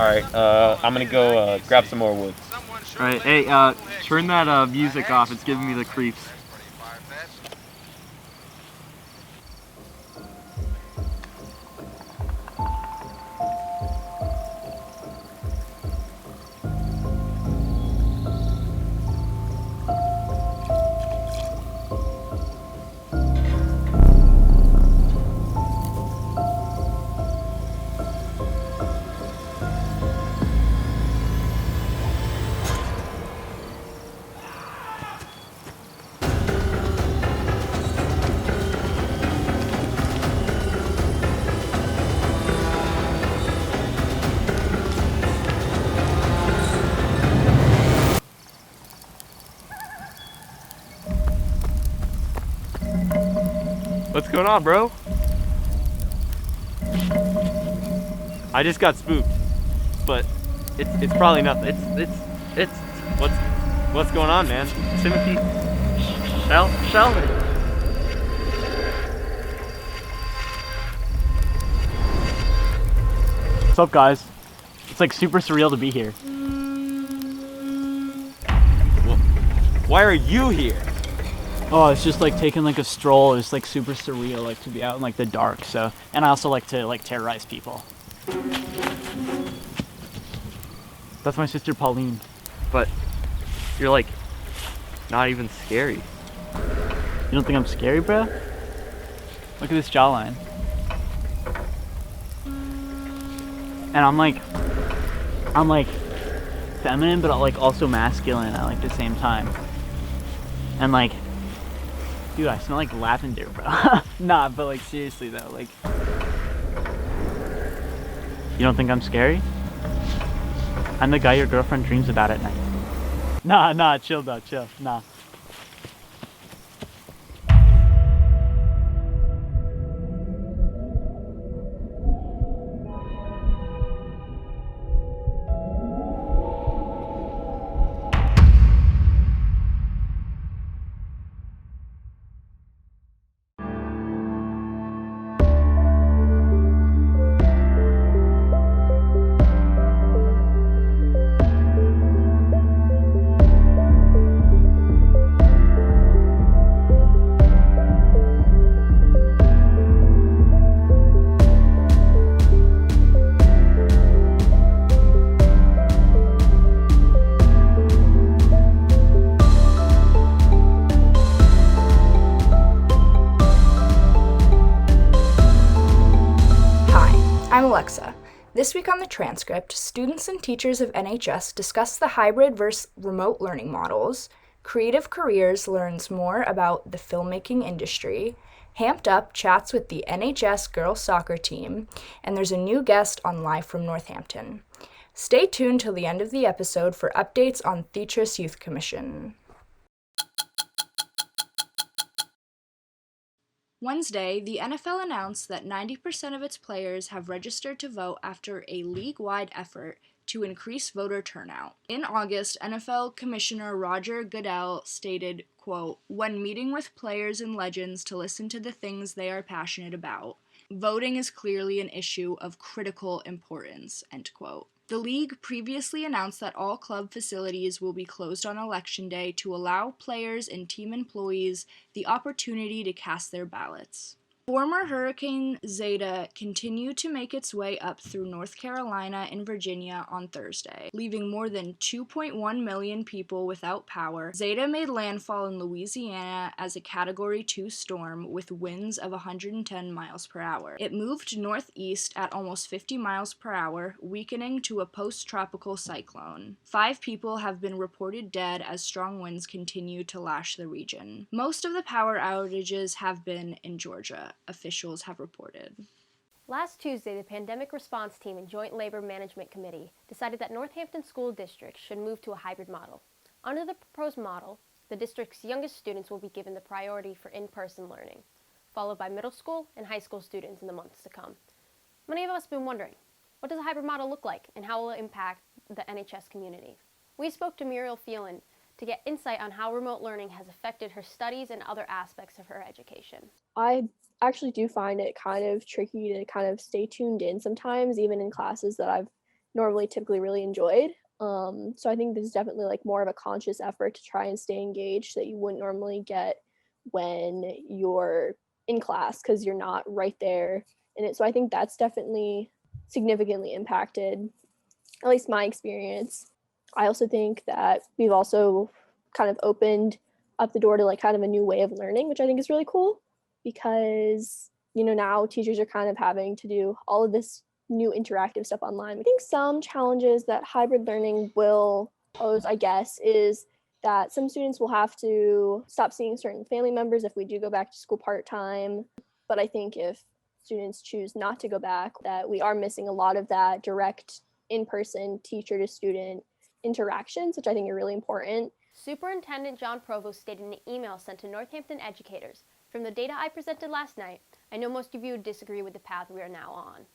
Alright, I'm gonna go grab some more wood. Alright, hey, turn that music off. It's giving me the creeps. What's going on, bro? I just got spooked, but it's probably nothing. It's what's going on, man? Timothy, Sheldon. What's up, guys? It's like super surreal to be here. Well, why are you here? Oh, it's just like taking like a stroll. It's like super surreal, like to be out in like the dark. So, and I also like to like terrorize people. That's my sister Pauline. But you're like not even scary. You don't think I'm scary, bro? Look at this jawline. And I'm like feminine, but like also masculine at like the same time. And like, dude, I smell like lavender, bro. Nah, but like seriously though, like, you don't think I'm scary? I'm the guy your girlfriend dreams about at night. Nah, chill though, chill, nah. I'm Alexa. This week on the Transcript, students and teachers of NHS discuss the hybrid versus remote learning models, Creative Careers learns more about the filmmaking industry, Hamped Up chats with the NHS girls soccer team, and there's a new guest on Live from Northampton. Stay tuned till the end of the episode for updates on Theatris Youth Commission. Wednesday, the NFL announced that 90% of its players have registered to vote after a league-wide effort to increase voter turnout. In August, NFL Commissioner Roger Goodell stated, quote, "When meeting with players and legends to listen to the things they are passionate about, voting is clearly an issue of critical importance," end quote. The league previously announced that all club facilities will be closed on Election Day to allow players and team employees the opportunity to cast their ballots. Former Hurricane Zeta continued to make its way up through North Carolina and Virginia on Thursday, leaving more than 2.1 million people without power. Zeta made landfall in Louisiana as a Category 2 storm with winds of 110 miles per hour. It moved northeast at almost 50 miles per hour, weakening to a post-tropical cyclone. 5 people have been reported dead as strong winds continue to lash the region. Most of the power outages have been in Georgia, officials have reported. Last Tuesday, the Pandemic Response Team and Joint Labor Management Committee decided that Northampton School District should move to a hybrid model. Under the proposed model, the district's youngest students will be given the priority for in-person learning, followed by middle school and high school students in the months to come. Many of us have been wondering, what does a hybrid model look like and how will it impact the NHS community? We spoke to Muriel Phelan to get insight on how remote learning has affected her studies and other aspects of her education. I actually do find it kind of tricky to kind of stay tuned in sometimes, even in classes that I've normally typically really enjoyed. So I think this is definitely like more of a conscious effort to try and stay engaged that you wouldn't normally get when you're in class because you're not right there in it. So I think that's definitely significantly impacted at least my experience. I also think that we've also kind of opened up the door to like kind of a new way of learning, which I think is really cool because, you know, now teachers are kind of having to do all of this new interactive stuff online. I think some challenges that hybrid learning will pose, I guess, is that some students will have to stop seeing certain family members if we do go back to school part-time. But I think if students choose not to go back, that we are missing a lot of that direct in-person teacher to student interactions, which I think are really important. Superintendent John Provost stated in an email sent to Northampton educators, "From the data I presented last night, I know most of you would disagree with the path we are now on.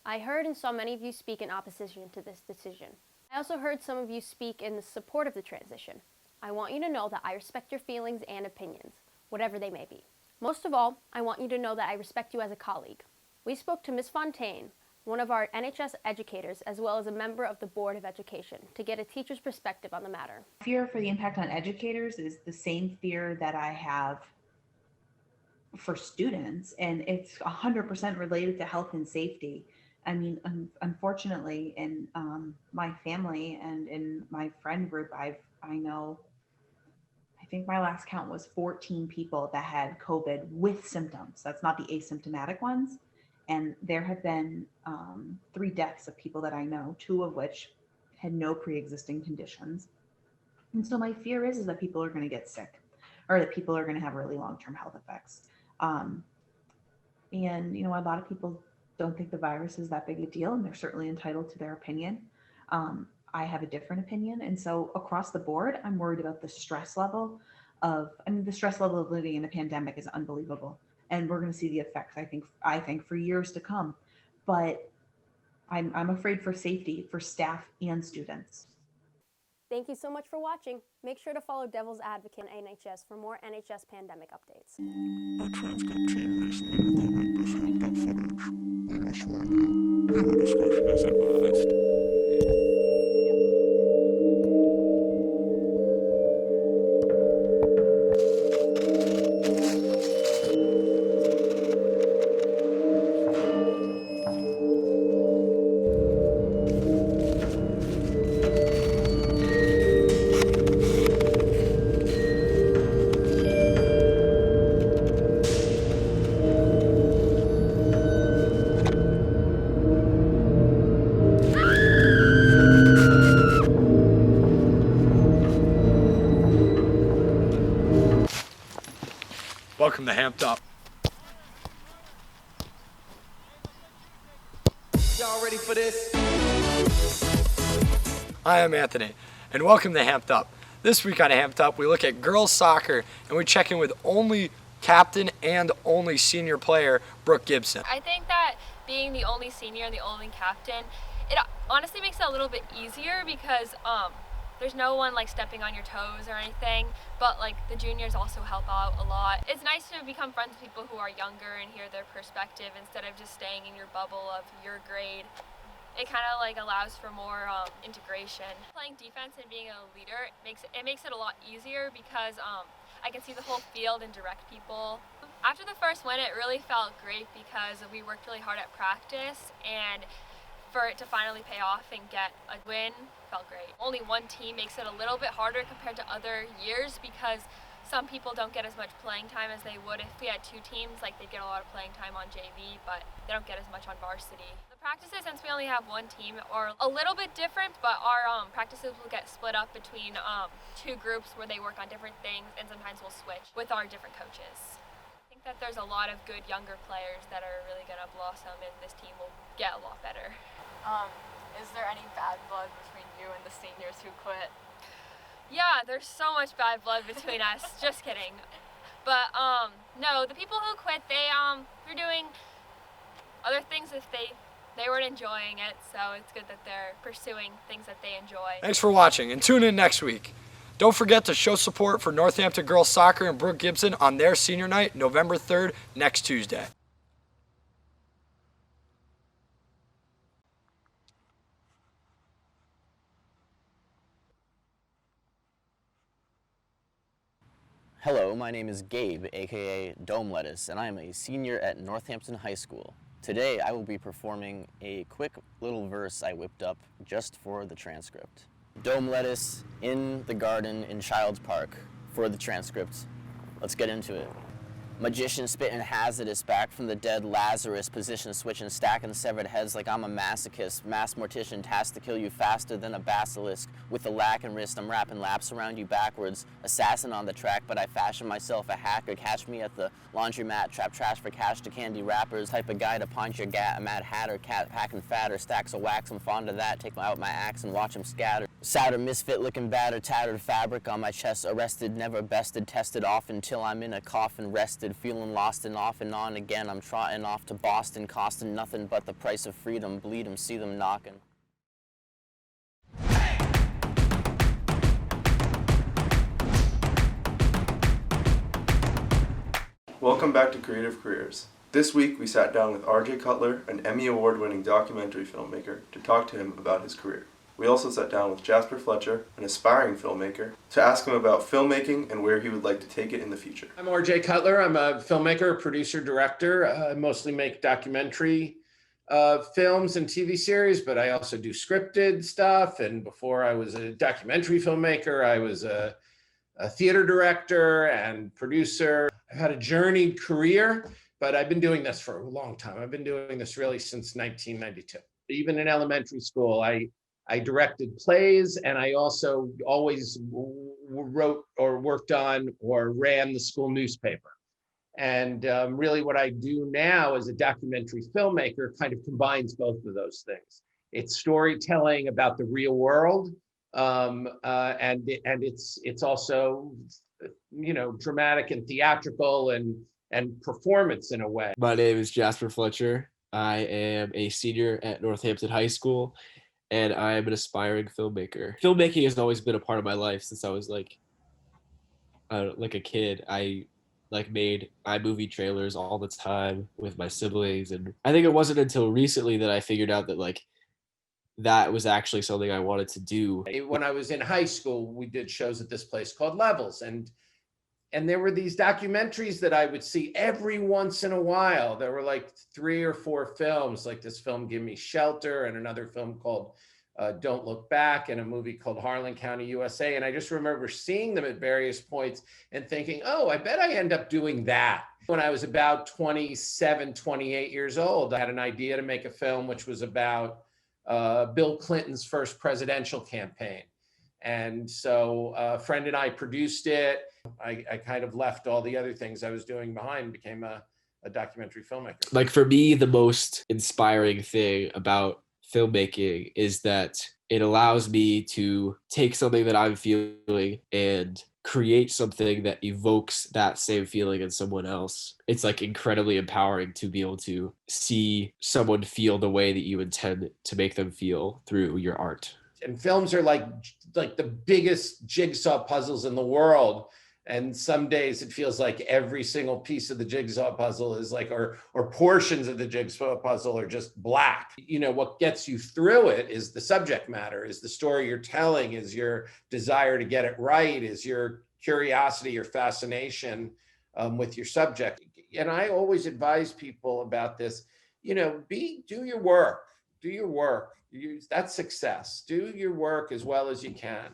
I heard and saw many of you speak in opposition to this decision. I also heard some of you speak in the support of the transition. I want you to know that I respect your feelings and opinions, whatever they may be. Most of all, I want you to know that I respect you as a colleague." We spoke to Ms. Fontaine, one of our NHS educators, as well as a member of the Board of Education, to get a teacher's perspective on the matter. Fear for the impact on educators is the same fear that I have for students, and it's 100% related to health and safety. I mean, unfortunately, in my family and in my friend group, I think my last count was 14 people that had COVID with symptoms. That's not the asymptomatic ones. And there have been 3 deaths of people that I know, 2 of which had no pre-existing conditions. And so my fear is that people are going to get sick, or that people are going to have really long-term health effects. And, you know, a lot of people don't think the virus is that big a deal, and they're certainly entitled to their opinion. I have a different opinion. And so across the board, I'm worried about the stress level the stress level of living in a pandemic is unbelievable. And we're going to see the effects, I think for years to come. But I'm afraid for safety for staff and students. Thank you so much for watching. Make sure to follow Devil's Advocate on NHS for more NHS pandemic updates. Our transcript team recently reviewed this Hamped Up footage. We must warn you, viewer discretion is advised. Welcome to Hamped Up. Y'all ready for this? I am Anthony, and welcome to Hamped Up. This week on Hamped Up, we look at girls soccer, and we check in with only captain and only senior player, Brooke Gibson. I think that being the only senior and the only captain, it honestly makes it a little bit easier because there's no one like stepping on your toes or anything, but like the juniors also help out a lot. It's nice to become friends with people who are younger and hear their perspective instead of just staying in your bubble of your grade. It kind of like allows for more integration. Playing defense and being a leader makes it a lot easier because I can see the whole field and direct people. After the first win, it really felt great because we worked really hard at practice, and for it to finally pay off and get a win felt great. Only one team makes it a little bit harder compared to other years because some people don't get as much playing time as they would if we had 2 teams. Like, they'd get a lot of playing time on JV, but they don't get as much on varsity. The practices, since we only have 1 team, are a little bit different, but our practices will get split up between 2 groups where they work on different things, and sometimes we'll switch with our different coaches. I think that there's a lot of good younger players that are really gonna blossom, and this team will get a lot better. Is there any bad blood between you and the seniors who quit? Yeah, there's so much bad blood between us. Just kidding. But no, the people who quit, they're doing other things if they weren't enjoying it. So it's good that they're pursuing things that they enjoy. Thanks for watching, and tune in next week. Don't forget to show support for Northampton girls soccer and Brooke Gibson on their senior night, November 3rd, next Tuesday. Hello, my name is Gabe, aka Dome Lettuce, and I am a senior at Northampton High School. Today I will be performing a quick little verse I whipped up just for the transcript. Dome Lettuce in the garden in Child's Park for the transcript. Let's get into it. Magician spitting hazardous, back from the dead Lazarus, position switching, stacking severed heads like I'm a masochist, mass mortician tasked to kill you faster than a basilisk. With a lacking wrist, I'm wrapping laps around you backwards, assassin on the track, but I fashion myself a hacker. Catch me at the laundromat, trap trash for cash to candy wrappers, type of guy to punch your gat, a mad hatter, cat packing fatter, stacks of wax, I'm fond of that, take out my axe and watch them scatter. Sadder, misfit looking batter, tattered fabric on my chest, arrested, never bested, tested off until I'm in a coffin, rested, feeling lost and off and on again. I'm trotting off to Boston, costing nothing but the price of freedom. Bleed 'em, see them knocking. Welcome back to Creative Careers. This week we sat down with RJ Cutler, an Emmy Award-winning documentary filmmaker, to talk to him about his career. We also sat down with Jasper Fletcher, an aspiring filmmaker, to ask him about filmmaking and where he would like to take it in the future. I'm RJ Cutler. I'm a filmmaker, producer, director. I mostly make documentary films and TV series, but I also do scripted stuff. And before I was a documentary filmmaker, I was a theater director and producer. I've had a journeyed career, but I've been doing this for a long time. I've been doing this really since 1992. Even in elementary school, I directed plays, and I also always wrote or worked on or ran the school newspaper. And really what I do now as a documentary filmmaker kind of combines both of those things. It's storytelling about the real world, and it's also, you know, dramatic and theatrical and performance in a way. My name is Jasper Fletcher. I am a senior at Northampton High School, and I am an aspiring filmmaker. Filmmaking has always been a part of my life since I was like a kid. I made iMovie trailers all the time with my siblings, and I think it wasn't until recently that I figured out that that was actually something I wanted to do. When I was in high school, we did shows at this place called Levels, and there were these documentaries that I would see every once in a while. There were like 3 or 4 films, like this film, Give Me Shelter, and another film called Don't Look Back, and a movie called Harlan County, USA. And I just remember seeing them at various points and thinking, oh, I bet I end up doing that. When I was about 27, 28 years old, I had an idea to make a film which was about Bill Clinton's first presidential campaign. And so a friend and I produced it. I kind of left all the other things I was doing behind and became a documentary filmmaker. Like for me, the most inspiring thing about filmmaking is that it allows me to take something that I'm feeling and create something that evokes that same feeling in someone else. It's like incredibly empowering to be able to see someone feel the way that you intend to make them feel through your art. And films are like the biggest jigsaw puzzles in the world. And some days it feels like every single piece of the jigsaw puzzle is like, or portions of the jigsaw puzzle are just black. You know, what gets you through it is the subject matter, is the story you're telling, is your desire to get it right, is your curiosity, your fascination with your subject. And I always advise people about this, you know, do your work. That's success. Do your work as well as you can.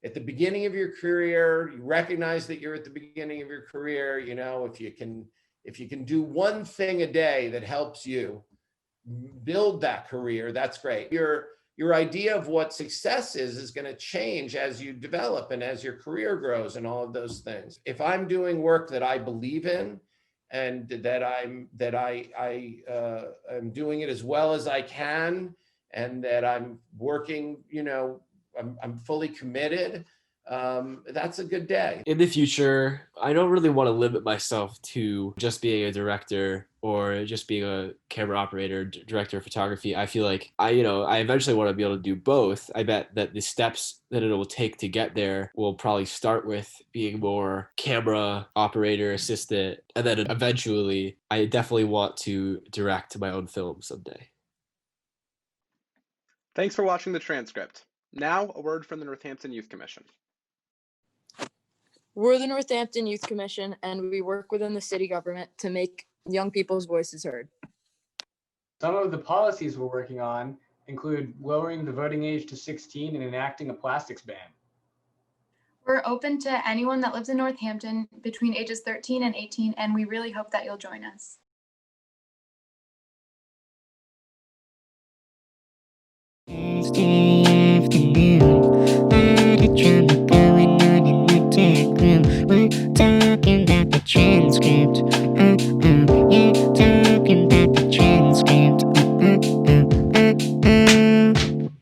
At the beginning of your career, you recognize that you're at the beginning of your career. You know, if you can do one thing a day that helps you build that career, that's great. Your idea of what success is going to change as you develop and as your career grows and all of those things. If I'm doing work that I believe in and that I'm doing it as well as I can, and that I'm working, you know, I'm fully committed, that's a good day. In the future, I don't really want to limit myself to just being a director or just being a camera operator, director of photography. I feel like I eventually want to be able to do both. I bet that the steps that it will take to get there will probably start with being more camera operator, assistant, and then eventually I definitely want to direct my own film someday. Thanks for watching the transcript. Now, a word from the Northampton Youth Commission. We're the Northampton Youth Commission, and we work within the city government to make young people's voices heard. Some of the policies we're working on include lowering the voting age to 16 and enacting a plastics ban. We're open to anyone that lives in Northampton between ages 13 and 18, and we really hope that you'll join us. Still left the burn.